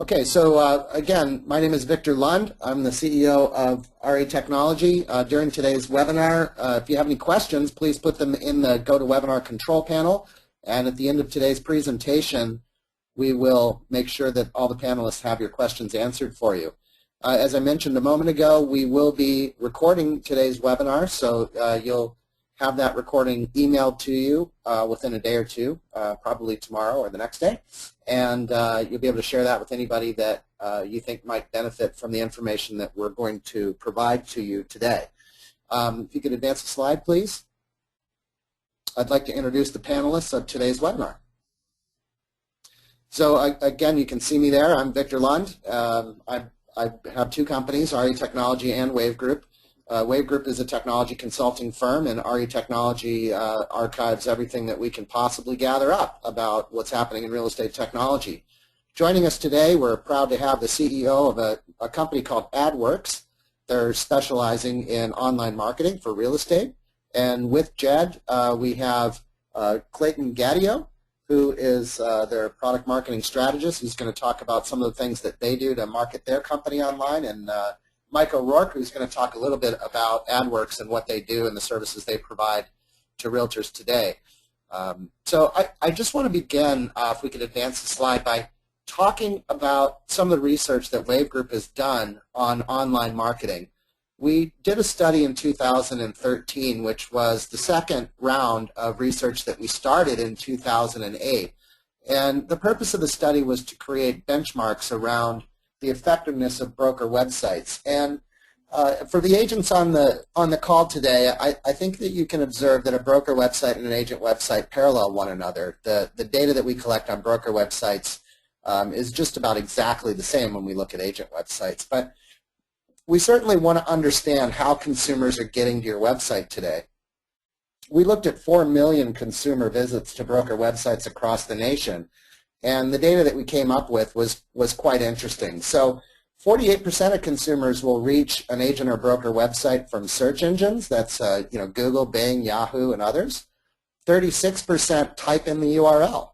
Okay, so again, my name is Victor Lund. I'm the CEO of RE Technology. During today's webinar, if you have any questions, please put them in the GoToWebinar control panel. And at the end of today's presentation, we will make sure that all the panelists have your questions answered for you. As I mentioned a moment ago, we will be recording today's webinar, so you'll have that recording emailed to you within a day or two, probably tomorrow or the next day. And you'll be able to share that with anybody that you think might benefit from the information that we're going to provide to you today. If you could advance the slide, please. I'd like to introduce the panelists of today's webinar. So again, you can see me there. I'm Victor Lund. I have two companies, RE Technology and Wave Group. Wave Group is a technology consulting firm, and RE Technology archives everything that we can possibly gather up about what's happening in real estate technology. Joining us today, we're proud to have the CEO of a company called Adworks. They're specializing in online marketing for real estate. And with Jed, we have Clayton Gadio, who is their product marketing strategist, who's going to talk about some of the things that they do to market their company online, and Mike ORourke, who's going to talk a little bit about Adworks and what they do and the services they provide to realtors today. So I just want to begin, if we could advance the slide, by talking about some of the research that Wave Group has done on online marketing. We did a study in 2013, which was the second round of research that we started in 2008. And the purpose of the study was to create benchmarks around the effectiveness of broker websites. And for the agents on the call today, I think that you can observe that a broker website and an agent website parallel one another. The data that we collect on broker websites is just about exactly the same when we look at agent websites. But we certainly want to understand how consumers are getting to your website today. We looked at 4 million consumer visits to broker websites across the nation. And the data that we came up with was quite interesting. So 48% of consumers will reach an agent or broker website from search engines. That's Google, Bing, Yahoo, and others. 36% type in the URL.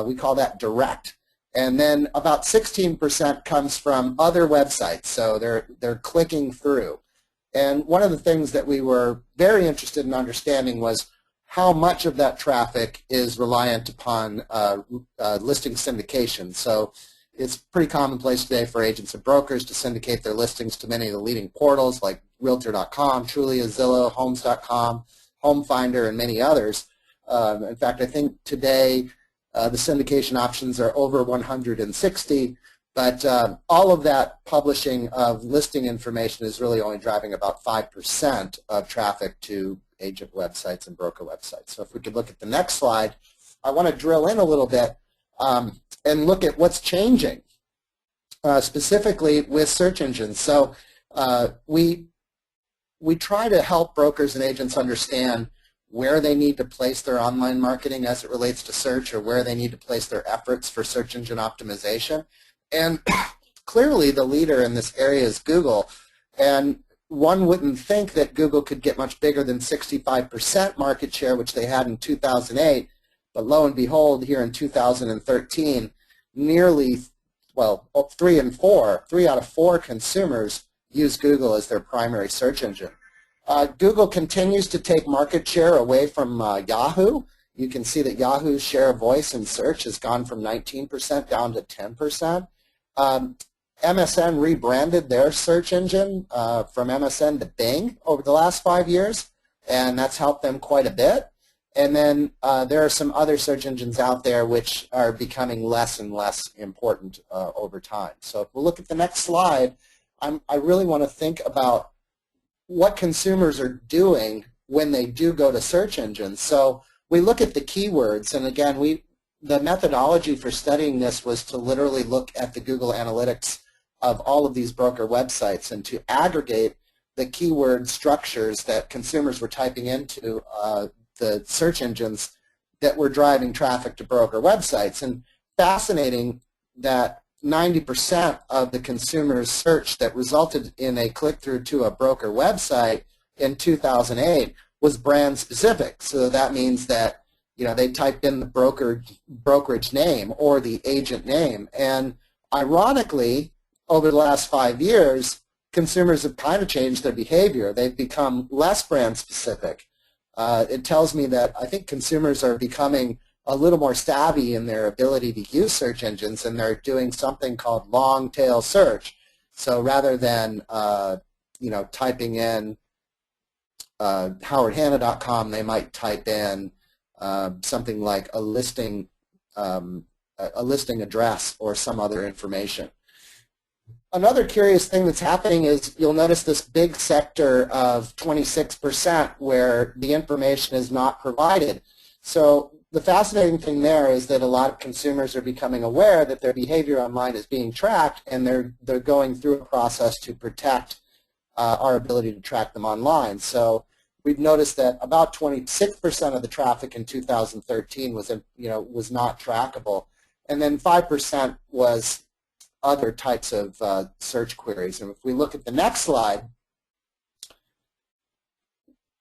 We call that direct. And then about 16% comes from other websites. So they're clicking through. And one of the things that we were very interested in understanding was how much of that traffic is reliant upon listing syndication. So it's pretty commonplace today for agents and brokers to syndicate their listings to many of the leading portals like Realtor.com, Trulia, Zillow, Homes.com, Home Finder, and many others. In fact, I think today the syndication options are over 160, but all of that publishing of listing information is really only driving about 5% of traffic to agent websites and broker websites. So if we could look at the next slide, I want to drill in a little bit and look at what's changing, specifically with search engines. So we try to help brokers and agents understand where they need to place their online marketing as it relates to search, or where they need to place their efforts for search engine optimization. And clearly the leader in this area is Google. And one wouldn't think that Google could get much bigger than 65% market share, which they had in 2008, but lo and behold, here in 2013, nearly, well, 3 out of 4 consumers use Google as their primary search engine. Google continues to take market share away from Yahoo. You can see that Yahoo's share of voice in search has gone from 19% down to 10%. MSN rebranded their search engine from MSN to Bing over the last 5 years, and that's helped them quite a bit. And then there are some other search engines out there which are becoming less and less important over time. So if we'll look at the next slide, I really want to think about what consumers are doing when they do go to search engines. So we look at the keywords, and again, the methodology for studying this was to literally look at the Google Analytics of all of these broker websites and to aggregate the keyword structures that consumers were typing into the search engines that were driving traffic to broker websites. And fascinating that 90% of the consumers' search that resulted in a click-through to a broker website in 2008 was brand specific. So that means that they typed in the brokerage name or the agent name. And Ironically, over the last 5 years, consumers have kind of changed their behavior. They've become less brand specific. It tells me that I think consumers are becoming a little more savvy in their ability to use search engines, and they're doing something called long tail search. So rather than typing in howardhanna.com, they might type in something like a listing address or some other information. Another curious thing that's happening is you'll notice this big sector of 26% where the information is not provided. So the fascinating thing there is that a lot of consumers are becoming aware that their behavior online is being tracked, and they're going through a process to protect our ability to track them online. So we've noticed that about 26% of the traffic in 2013 was not trackable, and then 5% was other types of search queries. And if we look at the next slide,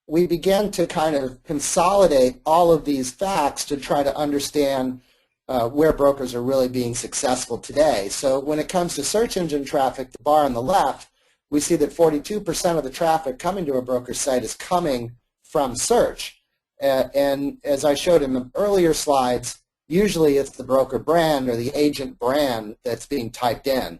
we begin to kind of consolidate all of these facts to try to understand where brokers are really being successful today. So when it comes to search engine traffic, the bar on the left, we see that 42% of the traffic coming to a broker site is coming from search. And as I showed in the earlier slides, usually it's the broker brand or the agent brand that's being typed in.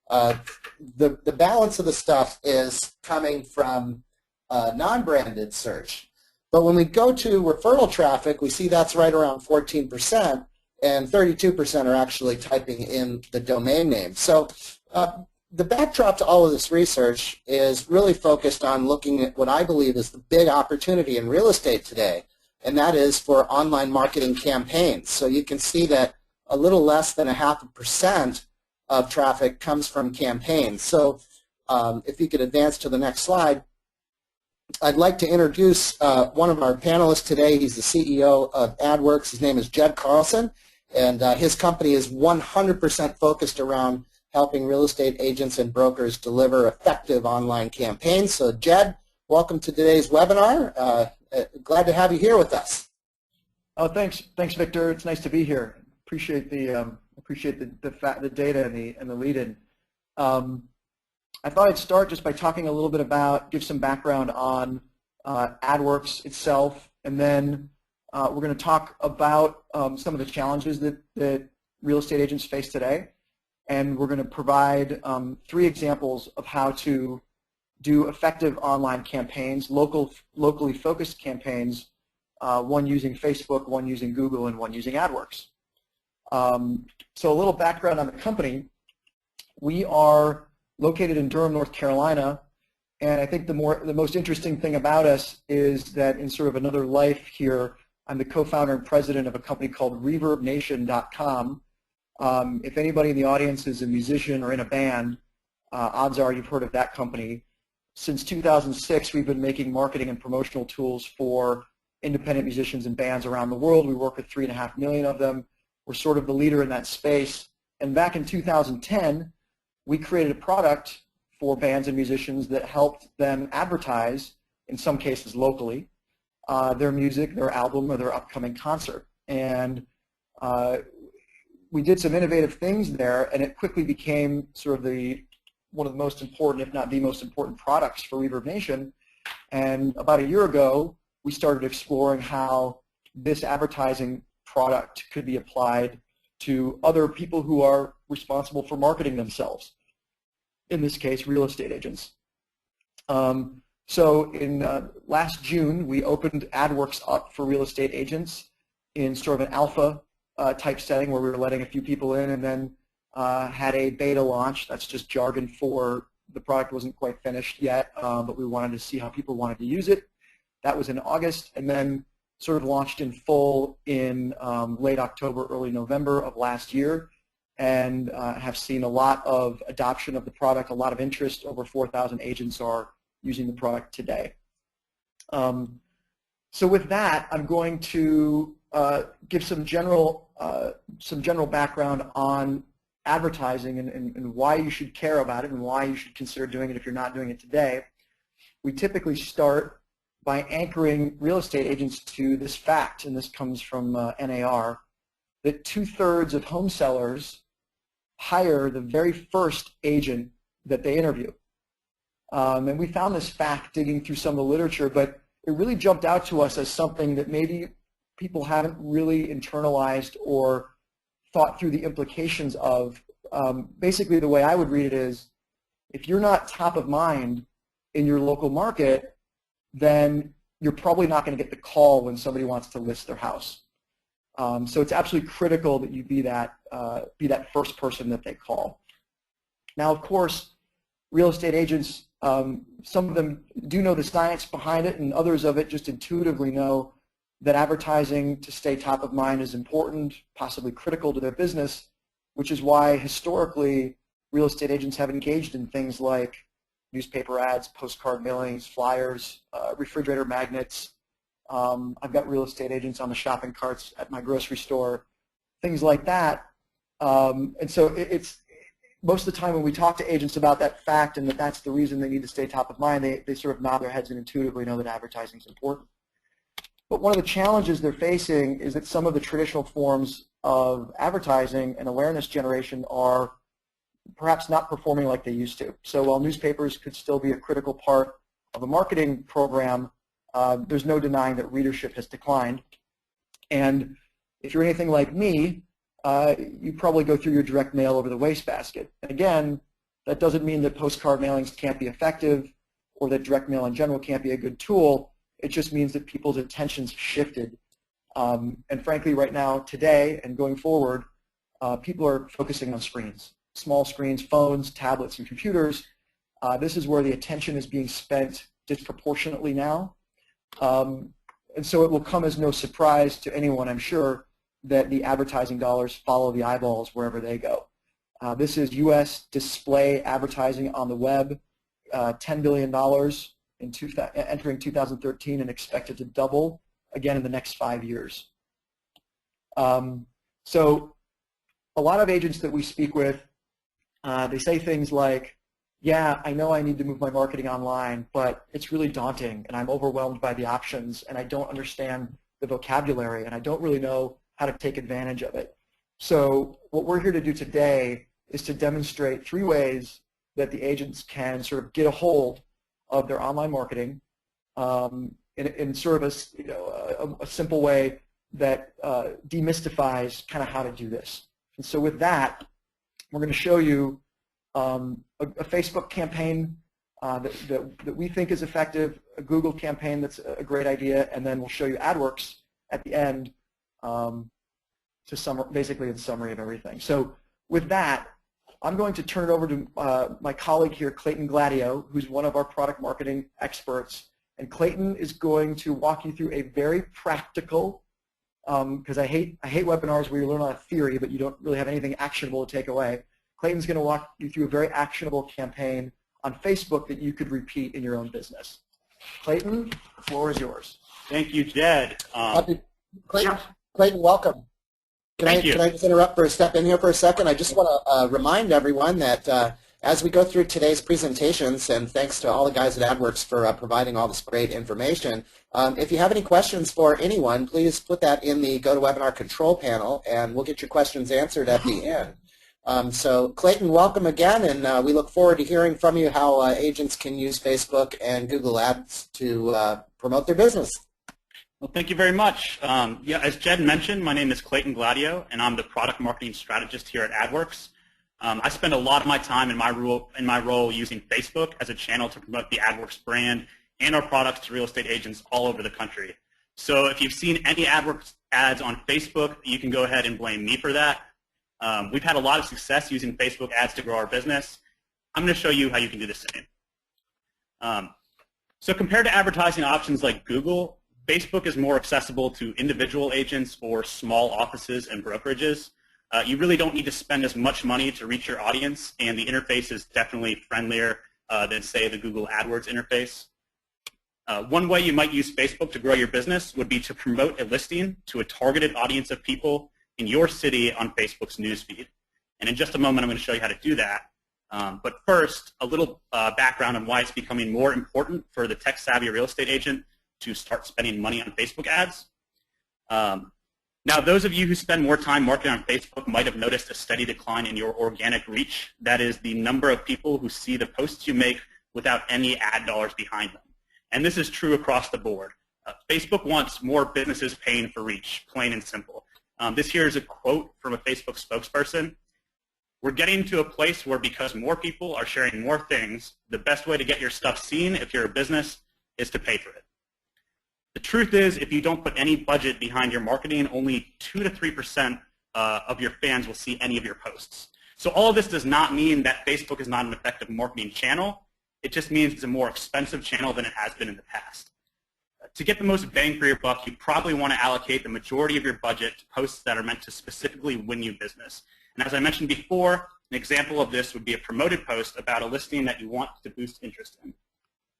The balance of the stuff is coming from non-branded search. But when we go to referral traffic, we see that's right around 14%, and 32% are actually typing in the domain name. So the backdrop to all of this research is really focused on looking at what I believe is the big opportunity in real estate today, and that is for online marketing campaigns. So you can see that a little less than 0.5% of traffic comes from campaigns. So if you could advance to the next slide, I'd like to introduce one of our panelists today. He's the CEO of Adworks. His name is Jed Carlson, and his company is 100% focused around helping real estate agents and brokers deliver effective online campaigns. So Jed, welcome to today's webinar. Glad to have you here with us. Oh, thanks, Victor. It's nice to be here. Appreciate the data and the lead-in. I thought I'd start just by talking a little bit about, give some background on Adworks itself, and then we're going to talk about some of the challenges that real estate agents face today, and we're going to provide 3 examples of how to do effective online campaigns, locally focused campaigns, one using Facebook, one using Google, and one using Adworks. So a little background on the company. We are located in Durham, North Carolina, and I think the most interesting thing about us is that in sort of another life here, I'm the co-founder and president of a company called ReverbNation.com. If anybody in the audience is a musician or in a band, odds are you've heard of that company. Since 2006, we've been making marketing and promotional tools for independent musicians and bands around the world. We work with 3.5 million of them. We're sort of the leader in that space. And back in 2010, we created a product for bands and musicians that helped them advertise, in some cases locally, their music, their album, or their upcoming concert. And we did some innovative things there, and it quickly became sort of one of the most important, if not the most important, products for Reverb Nation. And about a year ago, we started exploring how this advertising product could be applied to other people who are responsible for marketing themselves, in this case, real estate agents. So in last June, we opened Adworks up for real estate agents in sort of an alpha type setting where we were letting a few people in, and then had a beta launch. That's just jargon for the product wasn't quite finished yet, but we wanted to see how people wanted to use it. That was in August, and then sort of launched in full in late October, early November of last year, and have seen a lot of adoption of the product, a lot of interest. Over 4,000 agents are using the product today. So with that, I'm going to give some general background on advertising and why you should care about it and why you should consider doing it if you're not doing it today. We typically start by anchoring real estate agents to this fact, and this comes from NAR, that 2/3 of home sellers hire the very first agent that they interview. And we found this fact digging through some of the literature, but it really jumped out to us as something that maybe people haven't really internalized or thought through the implications of. Basically, the way I would read it is, if you're not top of mind in your local market, then you're probably not going to get the call when somebody wants to list their house. So it's absolutely critical that you be that first person that they call. Now, of course, real estate agents, some of them do know the science behind it, and others of it just intuitively know that advertising to stay top of mind is important, possibly critical to their business, which is why historically real estate agents have engaged in things like newspaper ads, postcard mailings, flyers, refrigerator magnets. I've got real estate agents on the shopping carts at my grocery store, things like that. And so it's most of the time when we talk to agents about that fact and that that's the reason they need to stay top of mind, they sort of nod their heads and intuitively know that advertising is important. But one of the challenges they're facing is that some of the traditional forms of advertising and awareness generation are perhaps not performing like they used to. So while newspapers could still be a critical part of a marketing program, there's no denying that readership has declined. And if you're anything like me, you probably go through your direct mail over the wastebasket. And again, that doesn't mean that postcard mailings can't be effective or that direct mail in general can't be a good tool. It just means that people's attentions shifted. And frankly, right now, today and going forward, people are focusing on screens, small screens, phones, tablets, and computers. This is where the attention is being spent disproportionately now. And so it will come as no surprise to anyone, I'm sure, that the advertising dollars follow the eyeballs wherever they go. This is U.S. display advertising on the web, $10 billion entering 2013 and expected to double again in the next 5 years. So a lot of agents that we speak with, they say things like, yeah, I know I need to move my marketing online, but it's really daunting and I'm overwhelmed by the options and I don't understand the vocabulary and I don't really know how to take advantage of it. So what we're here to do today is to demonstrate 3 ways that the agents can sort of get a hold of their online marketing in sort of a simple way that demystifies kind of how to do this. And so with that, we're going to show you a Facebook campaign that we think is effective, a Google campaign that's a great idea, and then we'll show you Adworks at the end to basically in summary of everything. So with that, I'm going to turn it over to my colleague here, Clayton Gladio, who's one of our product marketing experts. And Clayton is going to walk you through a very practical, because I hate webinars where you learn a lot of theory, but you don't really have anything actionable to take away. Clayton's going to walk you through a very actionable campaign on Facebook that you could repeat in your own business. Clayton, the floor is yours. Thank you, Jed. Clayton, welcome. Can I just interrupt for a step in here for a second? I just want to remind everyone that as we go through today's presentations, and thanks to all the guys at Adworks for providing all this great information, if you have any questions for anyone, please put that in the GoToWebinar control panel, and we'll get your questions answered at the end. So Clayton, welcome again, and we look forward to hearing from you how agents can use Facebook and Google Ads to promote their business. Well, thank you very much. Yeah, as Jed mentioned, my name is Clayton Gladio, and I'm the product marketing strategist here at Adworks. I spend a lot of my time in my role using Facebook as a channel to promote the Adworks brand and our products to real estate agents all over the country. So if you've seen any Adworks ads on Facebook, you can go ahead and blame me for that. We've had a lot of success using Facebook ads to grow our business. I'm going to show you how you can do the same. So compared to advertising options like Google, Facebook is more accessible to individual agents or small offices and brokerages. You really don't need to spend as much money to reach your audience, and the interface is definitely friendlier than, say, the Google AdWords interface. One way you might use Facebook to grow your business would be to promote a listing to a targeted audience of people in your city on Facebook's newsfeed. And in just a moment, I'm going to show you how to do that. But first, a little background on why it's becoming more important for the tech-savvy real estate agent to start spending money on Facebook ads. Now, those of you who spend more time marketing on Facebook might have noticed a steady decline in your organic reach. That is the number of people who see the posts you make without any ad dollars behind them. And this is true across the board. Facebook wants more businesses paying for reach, plain and simple. This here is a quote from a Facebook spokesperson. We're getting to a place where because more people are sharing more things, the best way to get your stuff seen if you're a business is to pay for it. The truth is, if you don't put any budget behind your marketing, only 2 to 3% of your fans will see any of your posts. So all of this does not mean that Facebook is not an effective marketing channel. It just means it's a more expensive channel than it has been in the past. To get the most bang for your buck, you probably want to allocate the majority of your budget to posts that are meant to specifically win you business. And as I mentioned before, an example of this would be a promoted post about a listing that you want to boost interest in.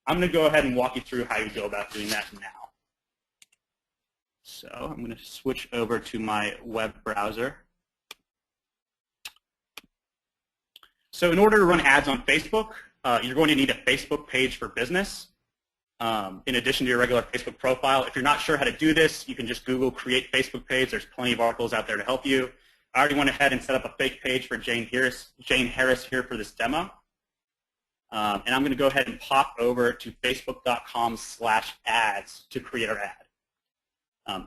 I'm going to go ahead and walk you through how you go about doing that now. So I'm going to switch over to my web browser. So in order to run ads on Facebook, you're going to need a Facebook page for business in addition to your regular Facebook profile. If you're not sure how to do this, you can just Google create Facebook page. There's plenty of articles out there to help you. I already went ahead and set up a fake page for Jane Harris here for this demo. And I'm going to go ahead and pop over to facebook.com/ads to create our ad.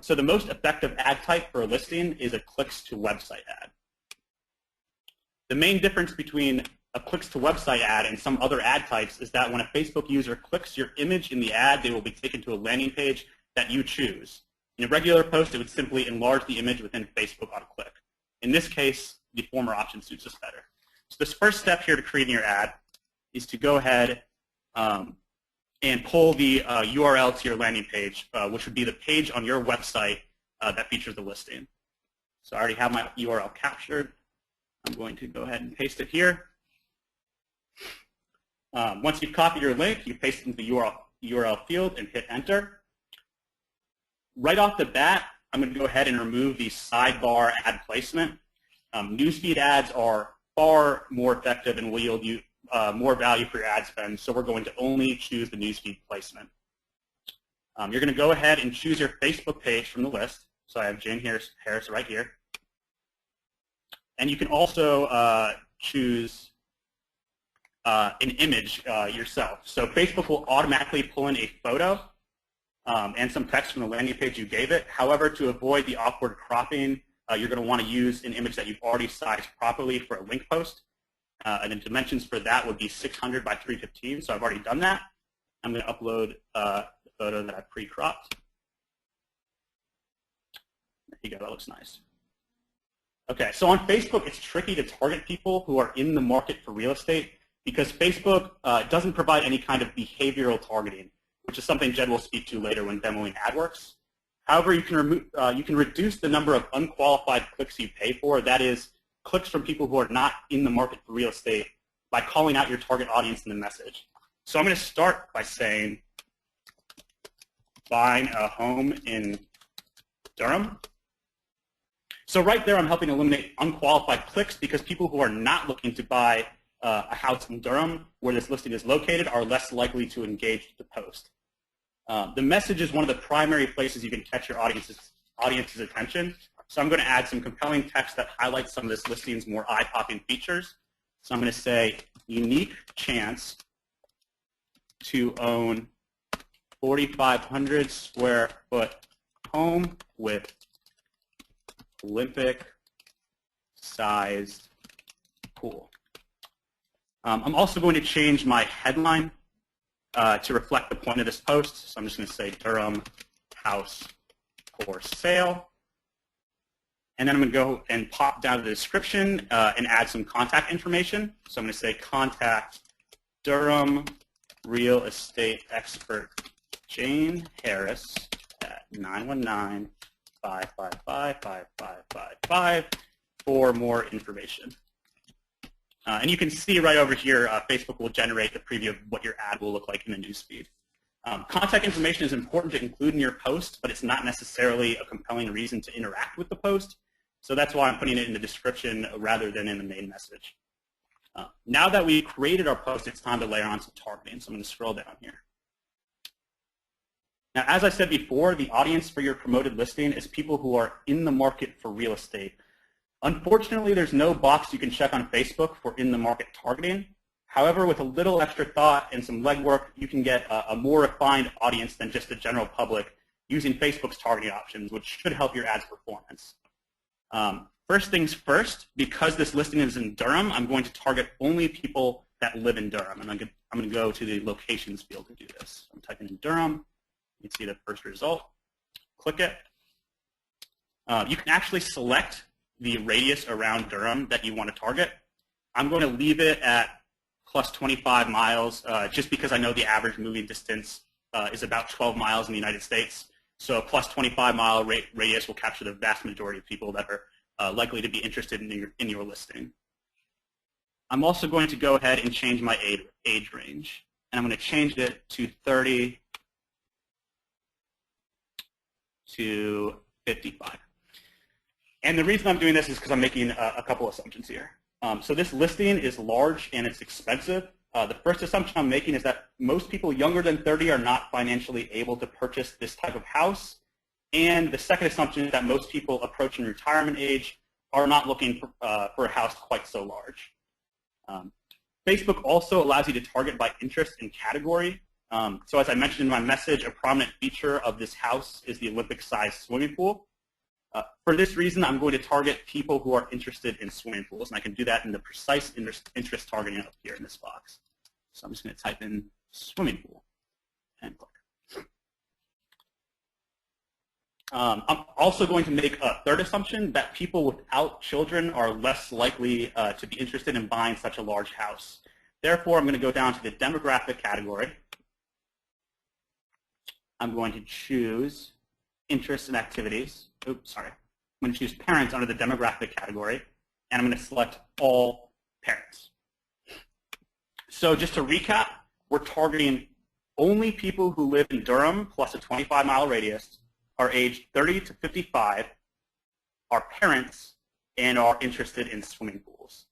So the most effective ad type for a listing is a clicks to website ad. The main difference between a clicks to website ad and some other ad types is that when a Facebook user clicks your image in the ad, they will be taken to a landing page that you choose. In a regular post, it would simply enlarge the image within Facebook on a click. In this case, the former option suits us better. So this first step here to creating your ad is to go ahead and pull the URL to your landing page, which would be the page on your website that features the listing. So I already have my URL captured. I'm going to go ahead and paste it here. Once you've copied your link, you paste it into the URL field and hit enter. Right off the bat, I'm going to go ahead and remove the sidebar ad placement. Newsfeed ads are far more effective and will yield you more value for your ad spend, so we're going to only choose the newsfeed placement. You're going to go ahead and choose your Facebook page from the list. So I have Jane Harris right here. And you can also choose an image yourself. So Facebook will automatically pull in a photo and some text from the landing page you gave it. However, to avoid the awkward cropping, you're going to want to use an image that you've already sized properly for a link post. And the dimensions for that would be 600 by 315, so I've already done that. I'm going to upload the photo that I pre-cropped. There you go, that looks nice. Okay, so on Facebook, it's tricky to target people who are in the market for real estate because Facebook doesn't provide any kind of behavioral targeting, which is something Jed will speak to later when demoing Adworks. However, you can reduce the number of unqualified clicks you pay for, that is, clicks from people who are not in the market for real estate, by calling out your target audience in the message. So I'm going to start by saying, buying a home in Durham. So right there, I'm helping eliminate unqualified clicks because people who are not looking to buy a house in Durham, where this listing is located, are less likely to engage with the post. The message is one of the primary places you can catch your audience's attention. So I'm going to add some compelling text that highlights some of this listing's more eye-popping features. So I'm going to say, unique chance to own 4,500 square foot home with Olympic-sized pool. I'm also going to change my headline to reflect the point of this post. So I'm just going to say Durham house for sale. And then I'm going to go and pop down to the description and add some contact information. So I'm going to say contact Durham real estate expert Jane Harris at 919-555-5555 for more information. And you can see right over here, Facebook will generate the preview of what your ad will look like in the newsfeed. Contact information is important to include in your post, but it's not necessarily a compelling reason to interact with the post. So that's why I'm putting it in the description rather than in the main message. Now that we've created our post, it's time to layer on some targeting. So I'm going to scroll down here. Now, as I said before, the audience for your promoted listing is people who are in the market for real estate. Unfortunately, there's no box you can check on Facebook for in-the-market targeting. However, with a little extra thought and some legwork, you can get a more refined audience than just the general public using Facebook's targeting options, which should help your ads performance. First things first, because this listing is in Durham, I'm going to target only people that live in Durham. And I'm going to go to the locations field to do this. I'm typing in Durham. You can see the first result. Click it. You can actually select the radius around Durham that you want to target. I'm going to leave it at plus 25 miles just because I know the average moving distance is about 12 miles in the United States. So a plus 25-mile radius will capture the vast majority of people that are likely to be interested in your listing. I'm also going to go ahead and change my age range. And I'm going to change it to 30 to 55. And the reason I'm doing this is because I'm making a couple assumptions here. So this listing is large and it's expensive. The first assumption I'm making is that most people younger than 30 are not financially able to purchase this type of house. And the second assumption is that most people approaching retirement age are not looking for a house quite so large. Facebook also allows you to target by interest and category. So as I mentioned in my message, a prominent feature of this house is the Olympic-sized swimming pool. For this reason, I'm going to target people who are interested in swimming pools, and I can do that in the precise interest targeting up here in this box. So I'm just going to type in swimming pool and click. I'm also going to make a third assumption that people without children are less likely to be interested in buying such a large house. Therefore, I'm going to go down to the demographic category. I'm going to choose interests and activities. Oops, sorry. I'm going to choose parents under the demographic category, and I'm going to select all parents. So just to recap, we're targeting only people who live in Durham plus a 25-mile radius, are aged 30 to 55, are parents, and are interested in swimming pools.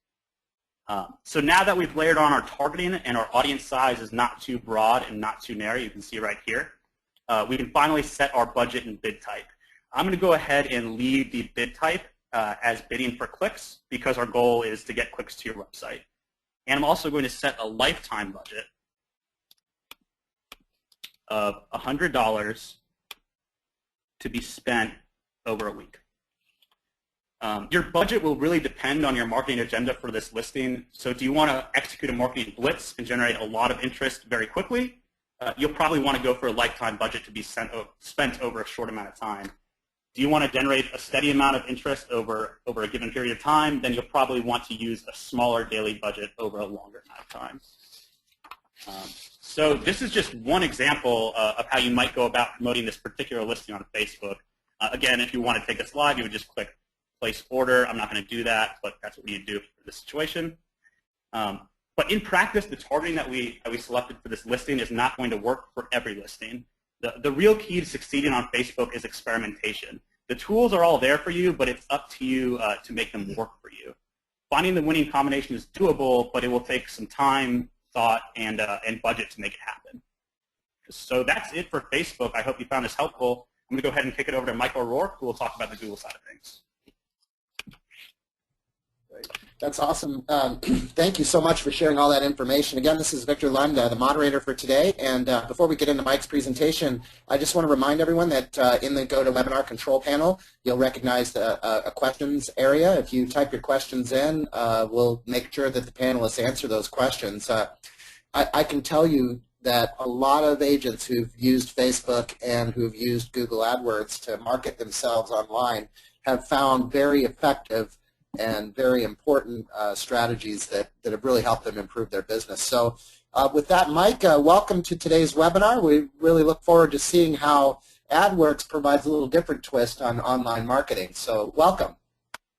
So now that we've layered on our targeting and our audience size is not too broad and not too narrow, you can see right here, we can finally set our budget and bid type. I'm going to go ahead and leave the bid type as bidding for clicks because our goal is to get clicks to your website. And I'm also going to set a lifetime budget of $100 to be spent over a week. Your budget will really depend on your marketing agenda for this listing. So do you want to execute a marketing blitz and generate a lot of interest very quickly? You'll probably want to go for a lifetime budget to be spent over a short amount of time. Do you want to generate a steady amount of interest over a given period of time? Then you'll probably want to use a smaller daily budget over a longer amount of time. So this is just one example of how you might go about promoting this particular listing on Facebook. Again, if you want to take this live, you would just click place order. I'm not going to do that, but that's what you do for this situation. But in practice, the targeting that we selected for this listing is not going to work for every listing. The real key to succeeding on Facebook is experimentation. The tools are all there for you, but it's up to you to make them work for you. Finding the winning combination is doable, but it will take some time, thought, and budget to make it happen. So that's it for Facebook. I hope you found this helpful. I'm going to go ahead and kick it over to Michael O'Rourke, who will talk about the Google side of things. That's awesome. Thank you so much for sharing all that information. Again, this is Victor Lund, the moderator for today. And before we get into Mike's presentation, I just want to remind everyone that in the GoToWebinar control panel, you'll recognize a questions area. If you type your questions in, we'll make sure that the panelists answer those questions. I can tell you that a lot of agents who've used Facebook and who've used Google AdWords to market themselves online have found very effective and very important strategies that have really helped them improve their business. So with that, Mike, welcome to today's webinar. We really look forward to seeing how AdWorks provides a little different twist on online marketing. So welcome.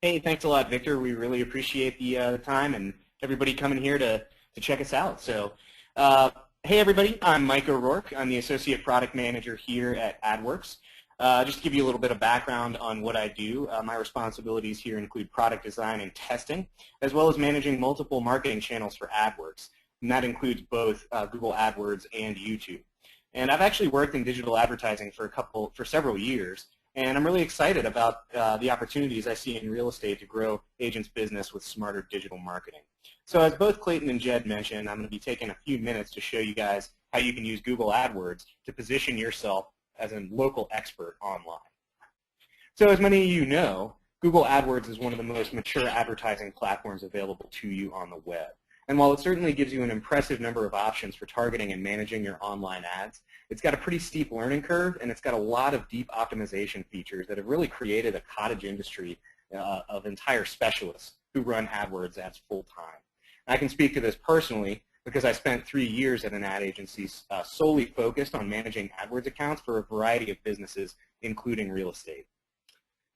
Hey, thanks a lot, Victor. We really appreciate the time and everybody coming here to check us out. So hey, everybody. I'm Mike O'Rourke. I'm the Associate Product Manager here at Adworks. Just to give you a little bit of background on what I do, my responsibilities here include product design and testing, as well as managing multiple marketing channels for AdWorks. And that includes both Google AdWords and YouTube. And I've actually worked in digital advertising for several years, and I'm really excited about the opportunities I see in real estate to grow agents' business with smarter digital marketing. So as both Clayton and Jed mentioned, I'm going to be taking a few minutes to show you guys how you can use Google AdWords to position yourself as a local expert online. So as many of you know, Google AdWords is one of the most mature advertising platforms available to you on the web. And while it certainly gives you an impressive number of options for targeting and managing your online ads, it's got a pretty steep learning curve, and it's got a lot of deep optimization features that have really created a cottage industry of entire specialists who run AdWords ads full-time. I can speak to this personally because I spent 3 years at an ad agency solely focused on managing AdWords accounts for a variety of businesses, including real estate.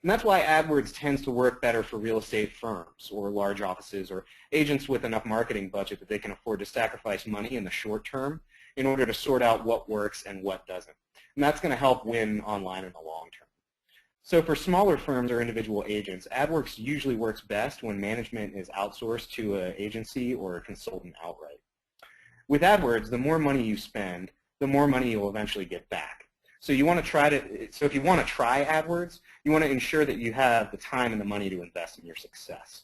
And that's why AdWords tends to work better for real estate firms or large offices or agents with enough marketing budget that they can afford to sacrifice money in the short term in order to sort out what works and what doesn't. And that's going to help win online in the long term. So for smaller firms or individual agents, AdWorks usually works best when management is outsourced to an agency or a consultant outright. With AdWords, the more money you spend, the more money you'll eventually get back. So if you want to try AdWords, you want to ensure that you have the time and the money to invest in your success.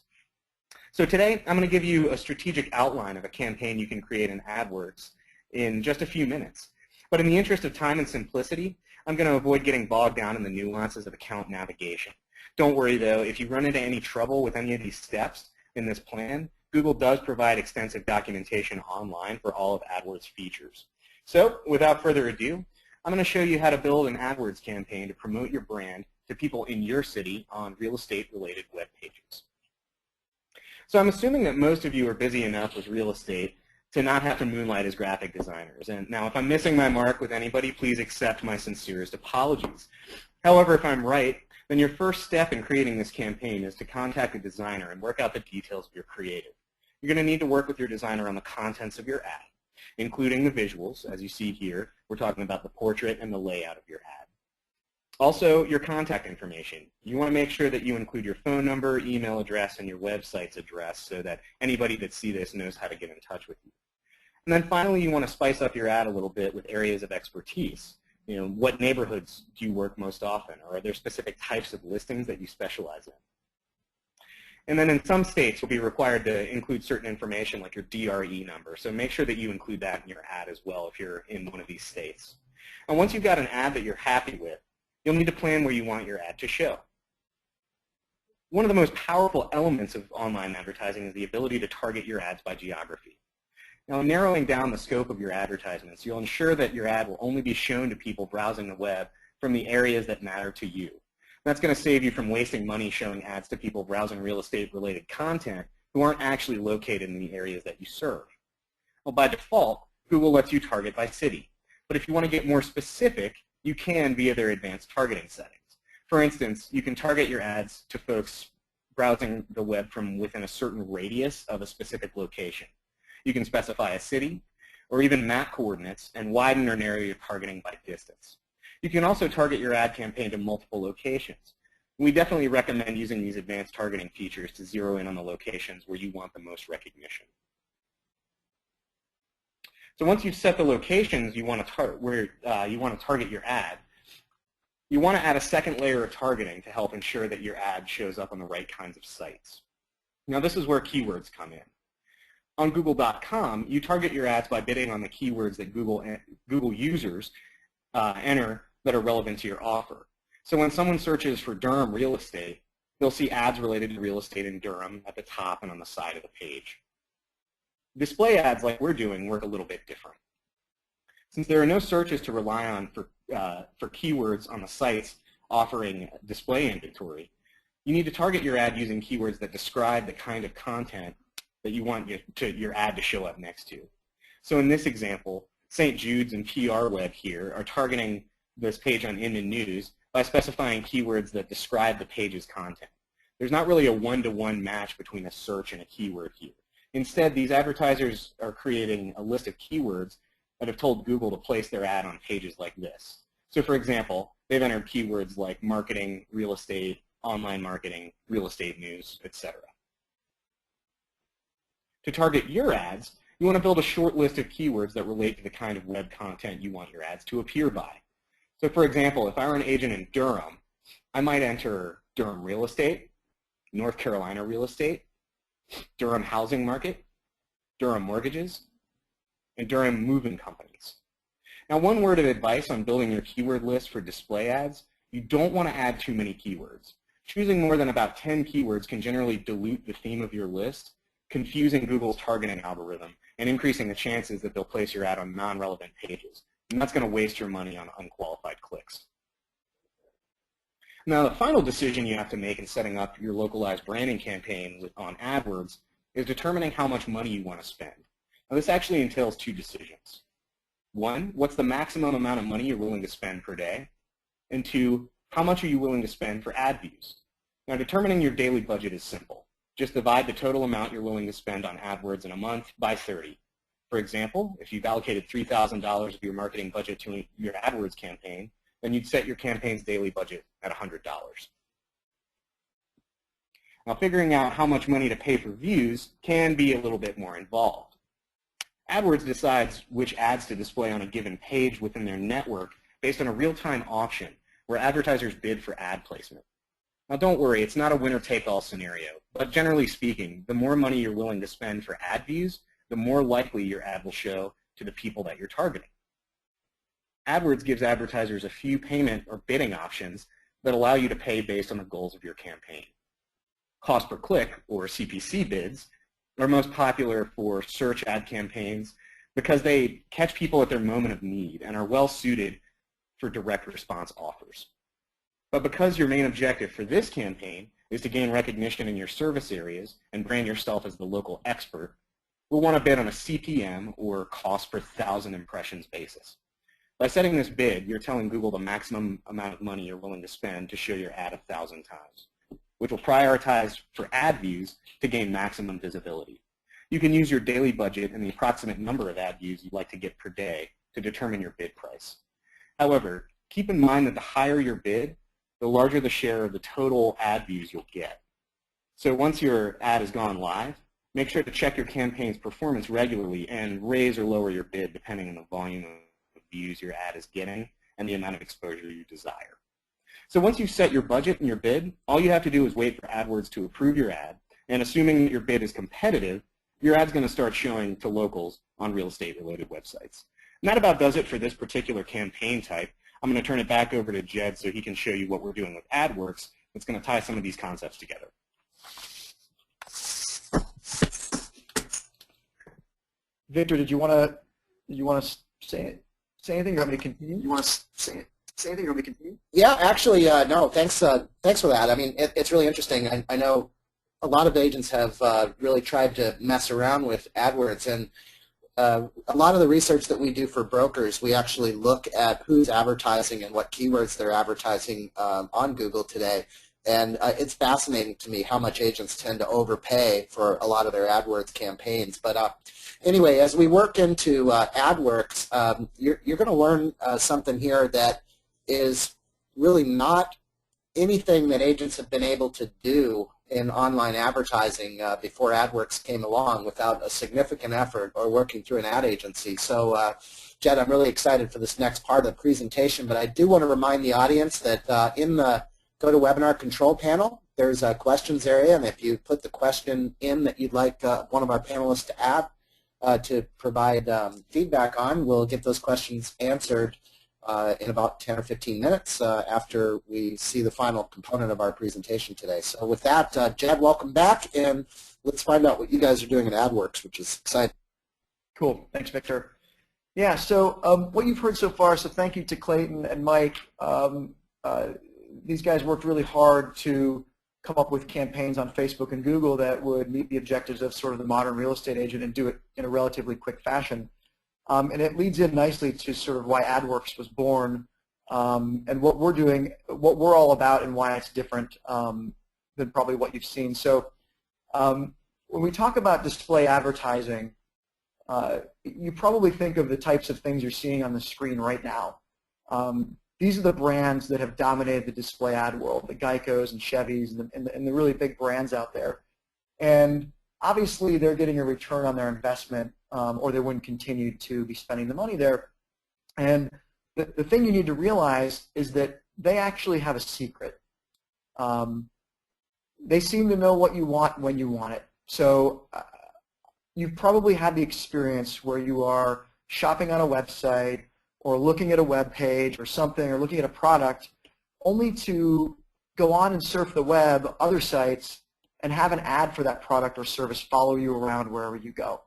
So today, I'm going to give you a strategic outline of a campaign you can create in AdWords in just a few minutes. But in the interest of time and simplicity, I'm going to avoid getting bogged down in the nuances of account navigation. Don't worry though, if you run into any trouble with any of these steps in this plan, Google does provide extensive documentation online for all of AdWords features. So without further ado, I'm going to show you how to build an AdWords campaign to promote your brand to people in your city on real estate related web pages. So I'm assuming that most of you are busy enough with real estate to not have to moonlight as graphic designers. And now if I'm missing my mark with anybody, please accept my sincerest apologies. However, if I'm right, then your first step in creating this campaign is to contact a designer and work out the details of your creative. You're going to need to work with your designer on the contents of your ad, including the visuals. As you see here, we're talking about the portrait and the layout of your ad. Also, your contact information. You want to make sure that you include your phone number, email address, and your website's address so that anybody that sees this knows how to get in touch with you. And then finally, you want to spice up your ad a little bit with areas of expertise. You know, what neighborhoods do you work most often, or are there specific types of listings that you specialize in? And then in some states, you'll be required to include certain information like your DRE number. So make sure that you include that in your ad as well if you're in one of these states. And once you've got an ad that you're happy with, you'll need to plan where you want your ad to show. One of the most powerful elements of online advertising is the ability to target your ads by geography. Now, in narrowing down the scope of your advertisements, you'll ensure that your ad will only be shown to people browsing the web from the areas that matter to you. That's going to save you from wasting money showing ads to people browsing real estate-related content who aren't actually located in the areas that you serve. Well, by default, Google lets you target by city. But if you want to get more specific, you can via their advanced targeting settings. For instance, you can target your ads to folks browsing the web from within a certain radius of a specific location. You can specify a city or even map coordinates and widen or narrow your targeting by distance. You can also target your ad campaign to multiple locations. We definitely recommend using these advanced targeting features to zero in on the locations where you want the most recognition. So once you've set the locations you want to target your ad, you want to add a second layer of targeting to help ensure that your ad shows up on the right kinds of sites. Now this is where keywords come in. On Google.com, you target your ads by bidding on the keywords that Google users enter that are relevant to your offer. So when someone searches for Durham real estate, they'll see ads related to real estate in Durham at the top and on the side of the page. Display ads like we're doing work a little bit different. Since there are no searches to rely on for keywords on the sites offering display inventory, you need to target your ad using keywords that describe the kind of content that you want your ad to show up next to. So in this example, St. Jude's and PR Web here are targeting this page on Inman News by specifying keywords that describe the page's content. There's not really a one-to-one match between a search and a keyword here. Instead, these advertisers are creating a list of keywords that have told Google to place their ad on pages like this. So for example, they've entered keywords like marketing, real estate, online marketing, real estate news, etc. To target your ads, You want to build a short list of keywords that relate to the kind of web content you want your ads to appear by. So for example, if I were an agent in Durham, I might enter Durham real estate, North Carolina real estate, Durham housing market, Durham mortgages, and Durham moving companies. Now, one word of advice on building your keyword list for display ads: you don't want to add too many keywords. Choosing more than about 10 keywords can generally dilute the theme of your list, confusing Google's targeting algorithm and increasing the chances that they'll place your ad on non-relevant pages. And that's going to waste your money on unqualified clicks. Now, the final decision you have to make in setting up your localized branding campaign on AdWords is determining how much money you want to spend. Now, this actually entails two decisions. One, what's the maximum amount of money you're willing to spend per day? And two, how much are you willing to spend for ad views? Now, determining your daily budget is simple. Just divide the total amount you're willing to spend on AdWords in a month by 30. For example, if you've allocated $3,000 of your marketing budget to your AdWords campaign, then you'd set your campaign's daily budget at $100. Now, figuring out how much money to pay for views can be a little bit more involved. AdWords decides which ads to display on a given page within their network based on a real-time auction where advertisers bid for ad placement. Now, don't worry, it's not a winner-take-all scenario, but generally speaking, the more money you're willing to spend for ad views, the more likely your ad will show to the people that you're targeting. AdWords gives advertisers a few payment or bidding options that allow you to pay based on the goals of your campaign. Cost per click, or CPC bids, are most popular for search ad campaigns because they catch people at their moment of need and are well suited for direct response offers. But because your main objective for this campaign is to gain recognition in your service areas and brand yourself as the local expert, we'll want to bid on a CPM, or cost per 1,000 impressions basis. By setting this bid, you're telling Google the maximum amount of money you're willing to spend to show your ad 1,000 times, which will prioritize for ad views to gain maximum visibility. You can use your daily budget and the approximate number of ad views you'd like to get per day to determine your bid price. However, keep in mind that the higher your bid, the larger the share of the total ad views you'll get. So once your ad has gone live, make sure to check your campaign's performance regularly and raise or lower your bid depending on the volume of views your ad is getting and the amount of exposure you desire. So once you've set your budget and your bid, all you have to do is wait for AdWords to approve your ad, and assuming that your bid is competitive, your ad's going to start showing to locals on real estate-related websites. And that about does it for this particular campaign type. I'm going to turn it back over to Jed so he can show you what we're doing with Adworks that's going to tie some of these concepts together. Victor, did you want to say anything? You want me to continue? You want to say anything? You want me to continue? Yeah, actually, no. Thanks for that. I mean, it's really interesting. I know a lot of agents have really tried to mess around with AdWords, and a lot of the research that we do for brokers, we actually look at who's advertising and what keywords they're advertising on Google today. And it's fascinating to me how much agents tend to overpay for a lot of their AdWords campaigns. But anyway, as we work into AdWorks, you're going to learn something here that is really not anything that agents have been able to do in online advertising before AdWorks came along without a significant effort or working through an ad agency. So, Jed, I'm really excited for this next part of the presentation, but I do want to remind the audience that in the GoToWebinar control panel, there's a questions area, and if you put the question in that you'd like one of our panelists to add to provide feedback on, we'll get those questions answered in about 10 or 15 minutes after we see the final component of our presentation today. So with that, Jed, welcome back, and let's find out what you guys are doing at AdWorks, which is exciting. Cool. Thanks, Victor. Yeah, so what you've heard so far, so thank you to Clayton and Mike. These guys worked really hard to come up with campaigns on Facebook and Google that would meet the objectives of sort of the modern real estate agent and do it in a relatively quick fashion. And it leads in nicely to sort of why AdWorks was born and what we're doing, what we're all about, and why it's different than probably what you've seen. So when we talk about display advertising, you probably think of the types of things you're seeing on the screen right now. These are the brands that have dominated the display ad world, the Geicos and Chevys and the really big brands out there. And obviously they're getting a return on their investment or they wouldn't continue to be spending the money there. And the thing you need to realize is that they actually have a secret. They seem to know what you want when you want it. So you've probably had the experience where you are shopping on a website or looking at a web page or something, or looking at a product, only to go on and surf the web, other sites, and have an ad for that product or service follow you around wherever you go.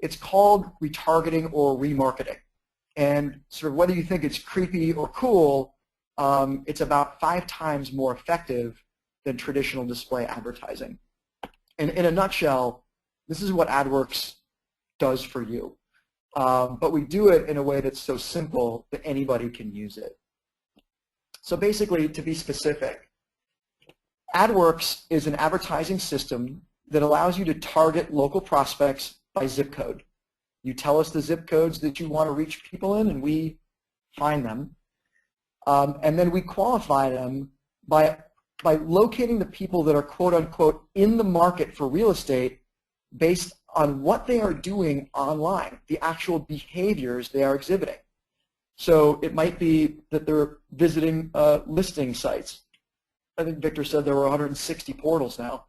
It's called retargeting or remarketing. And sort of whether you think it's creepy or cool, it's about 5 times more effective than traditional display advertising. And in a nutshell, this is what Adworks does for you. But we do it in a way that's so simple that anybody can use it. So basically, to be specific, Adworks is an advertising system that allows you to target local prospects by zip code. You tell us the zip codes that you want to reach people in, and we find them. And then we qualify them by locating the people that are quote-unquote in the market for real estate based on what they are doing online, the actual behaviors they are exhibiting. So it might be that they're visiting listing sites. I think Victor said there were 160 portals now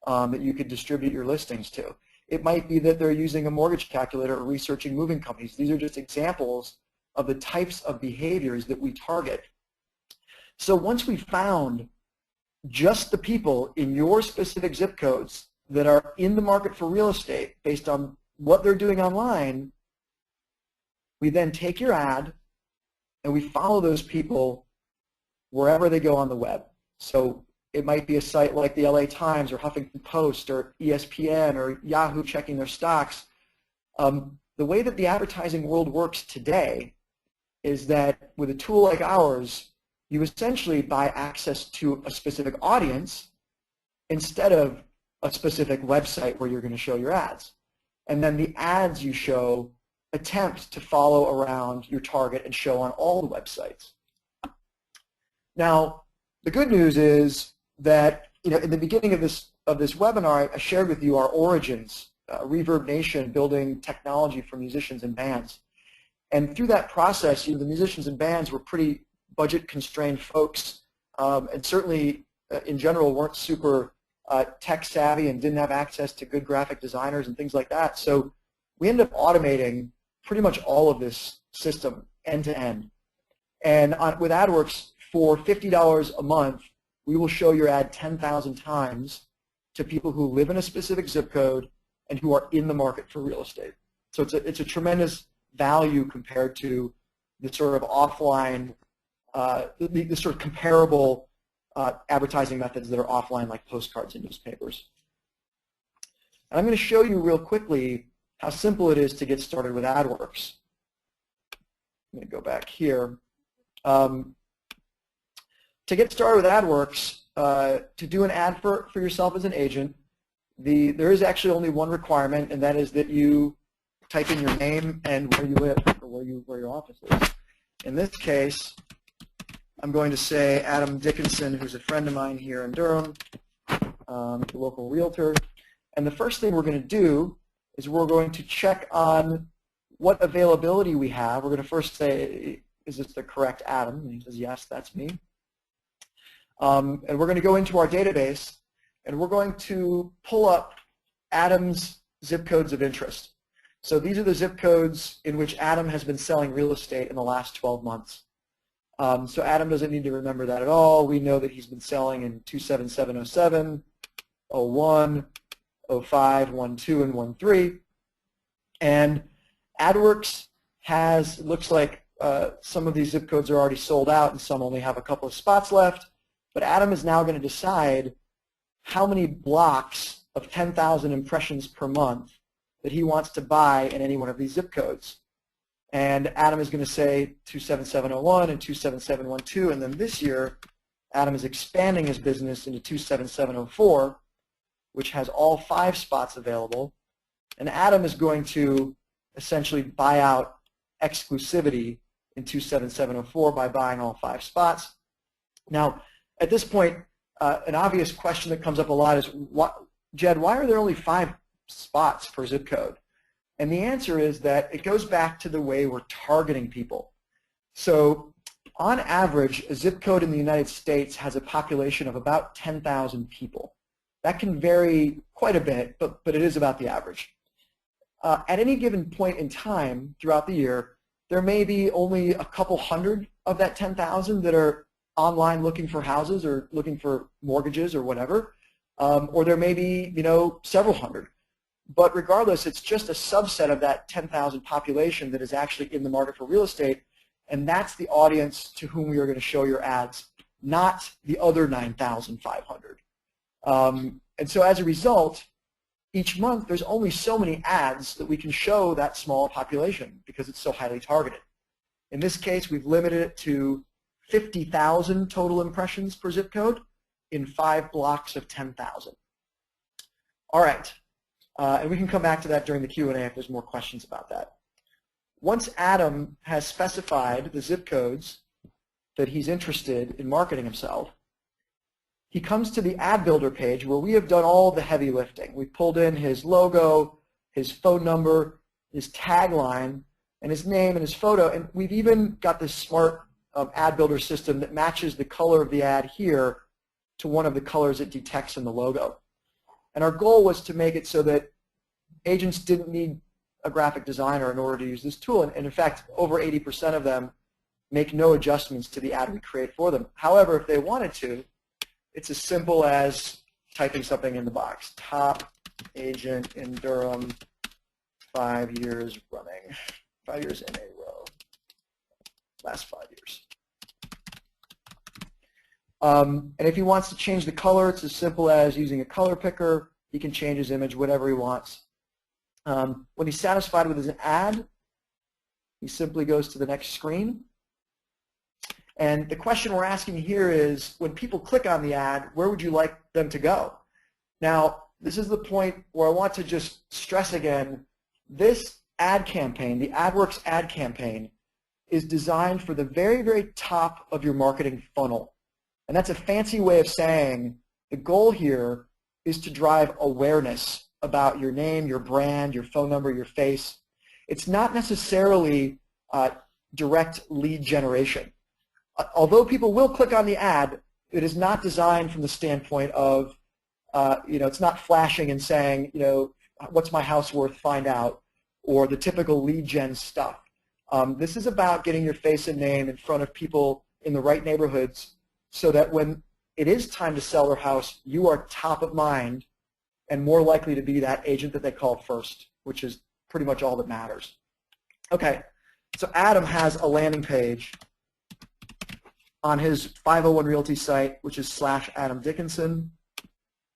that you could distribute your listings to. It might be that they're using a mortgage calculator or researching moving companies. These are just examples of the types of behaviors that we target. So once we found just the people in your specific zip codes that are in the market for real estate based on what they're doing online, we then take your ad and we follow those people wherever they go on the web. So it might be a site like the LA Times or Huffington Post or ESPN or Yahoo checking their stocks. The way that the advertising world works today is that with a tool like ours, you essentially buy access to a specific audience instead of a specific website where you're going to show your ads. And then the ads you show attempt to follow around your target and show on all the websites. Now, the good news is that in the beginning of this webinar, I shared with you our origins, Reverb Nation, building technology for musicians and bands. And through that process, the musicians and bands were pretty budget-constrained folks, and certainly, in general, weren't super tech-savvy and didn't have access to good graphic designers and things like that. So we ended up automating pretty much all of this system end-to-end. And with Adworks, for $50 a month, we will show your ad 10,000 times to people who live in a specific zip code and who are in the market for real estate. So it's a tremendous value compared to the sort of offline, the sort of comparable advertising methods that are offline, like postcards and newspapers. And I'm going to show you real quickly how simple it is to get started with Adworks. I'm going to go back here. To get started with Adworks, to do an ad for yourself as an agent, there is actually only one requirement, and that is that you type in your name and where you live, or where your office is. In this case, I'm going to say Adam Dickinson, who's a friend of mine here in Durham, the local realtor. And the first thing we're going to do is we're going to check on what availability we have. We're going to first say, is this the correct Adam? And he says, yes, that's me. And we're going to go into our database, and we're going to pull up Adam's zip codes of interest. So these are the zip codes in which Adam has been selling real estate in the last 12 months. So Adam doesn't need to remember that at all. We know that he's been selling in 27707, 01, 05, 12, and 13. And Adworks looks like some of these zip codes are already sold out and some only have a couple of spots left. But Adam is now going to decide how many blocks of 10,000 impressions per month that he wants to buy in any one of these zip codes. And Adam is going to say 27701 and 27712, and then this year, Adam is expanding his business into 27704, which has all 5 spots available. And Adam is going to essentially buy out exclusivity in 27704 by buying all 5 spots. Now, at this point, an obvious question that comes up a lot is, Jed, why are there only 5 spots per zip code? And the answer is that it goes back to the way we're targeting people. So on average, a zip code in the United States has a population of about 10,000 people. That can vary quite a bit, but it is about the average. At any given point in time throughout the year, there may be only a couple hundred of that 10,000 that are online looking for houses or looking for mortgages or whatever, or there may be, several hundred. But regardless, it's just a subset of that 10,000 population that is actually in the market for real estate, and that's the audience to whom we are going to show your ads, not the other 9,500. And so as a result, each month there's only so many ads that we can show that small population because it's so highly targeted. In this case, we've limited it to 50,000 total impressions per zip code in 5 blocks of 10,000. All right, and we can come back to that during the Q&A if there's more questions about that. Once Adam has specified the zip codes that he's interested in marketing himself, he comes to the ad builder page where we have done all the heavy lifting. We've pulled in his logo, his phone number, his tagline, and his name and his photo, and we've even got this smart ad builder system that matches the color of the ad here to one of the colors it detects in the logo. And our goal was to make it so that agents didn't need a graphic designer in order to use this tool, and in fact, over 80% of them make no adjustments to the ad we create for them. However, if they wanted to, it's as simple as typing something in the box. Top agent in Durham, 5 years running, 5 years in a row, last 5 years. And if he wants to change the color, it's as simple as using a color picker. He can change his image whatever he wants. When he's satisfied with his ad, he simply goes to the next screen. And the question we're asking here is, when people click on the ad, where would you like them to go? Now, this is the point where I want to just stress again, this ad campaign, the Adworks ad campaign, is designed for the very, very top of your marketing funnel. And that's a fancy way of saying the goal here is to drive awareness about your name, your brand, your phone number, your face. It's not necessarily direct lead generation. Although people will click on the ad, it is not designed from the standpoint of, it's not flashing and saying, what's my house worth, find out, or the typical lead gen stuff. This is about getting your face and name in front of people in the right neighborhoods so that when it is time to sell their house, you are top of mind and more likely to be that agent that they call first, which is pretty much all that matters. Okay, so Adam has a landing page on his 501 Realty site, which is /Adam Dickinson.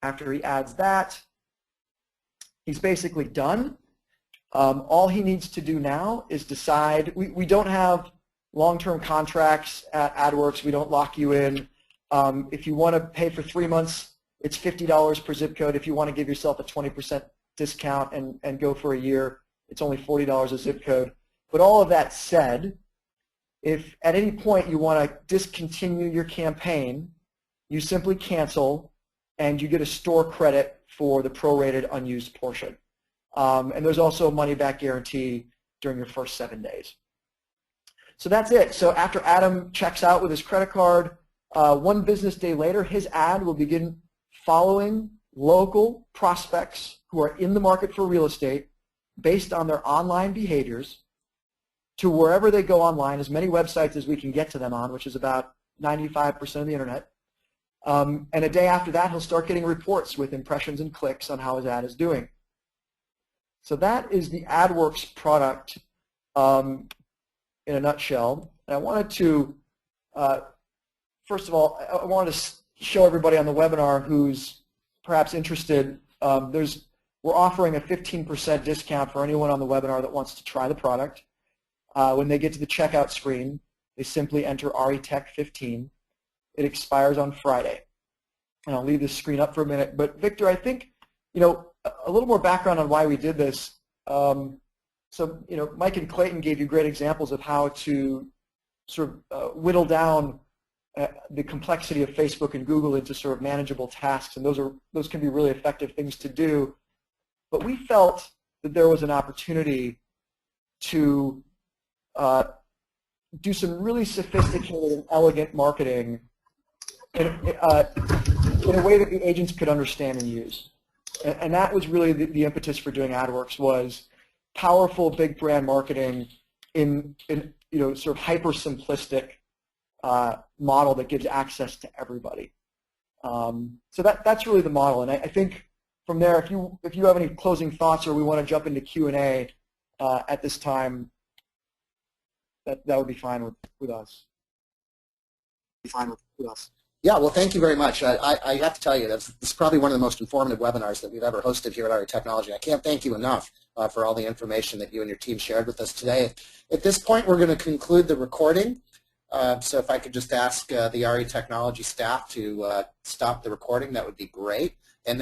After he adds that, he's basically done. All he needs to do now is decide. We don't have long-term contracts at Adworks. We don't lock you in. If you want to pay for 3 months, it's $50 per zip code. If you want to give yourself a 20% discount and go for a year, it's only $40 a zip code. But all of that said, if at any point you want to discontinue your campaign, you simply cancel and you get a store credit for the prorated unused portion. And there's also a money-back guarantee during your first 7 days. So that's it. So after Adam checks out with his credit card, 1 business day later, his ad will begin following local prospects who are in the market for real estate based on their online behaviors to wherever they go online, as many websites as we can get to them on, which is about 95% of the internet. And a day after that, he'll start getting reports with impressions and clicks on how his ad is doing. So that is the Adworks product in a nutshell. And I wanted to, first of all, I wanted to show everybody on the webinar who's perhaps interested. We're offering a 15% discount for anyone on the webinar that wants to try the product. When they get to the checkout screen, they simply enter RETech15. It expires on Friday. And I'll leave this screen up for a minute. But Victor, I think, a little more background on why we did this. So, Mike and Clayton gave you great examples of how to sort of whittle down the complexity of Facebook and Google into sort of manageable tasks, and those can be really effective things to do. But we felt that there was an opportunity to do some really sophisticated and elegant marketing in a way that the agents could understand and use. And that was really the impetus for doing Adworks, was powerful big brand marketing in sort of hyper simplistic model that gives access to everybody. So that's really the model. And I think from there, if you have any closing thoughts or we want to jump into Q&A at this time, that would be fine with us. Yeah, well, thank you very much. I have to tell you, this is probably one of the most informative webinars that we've ever hosted here at RE Technology. I can't thank you enough for all the information that you and your team shared with us today. At this point, we're going to conclude the recording. So if I could just ask the RE Technology staff to stop the recording, that would be great.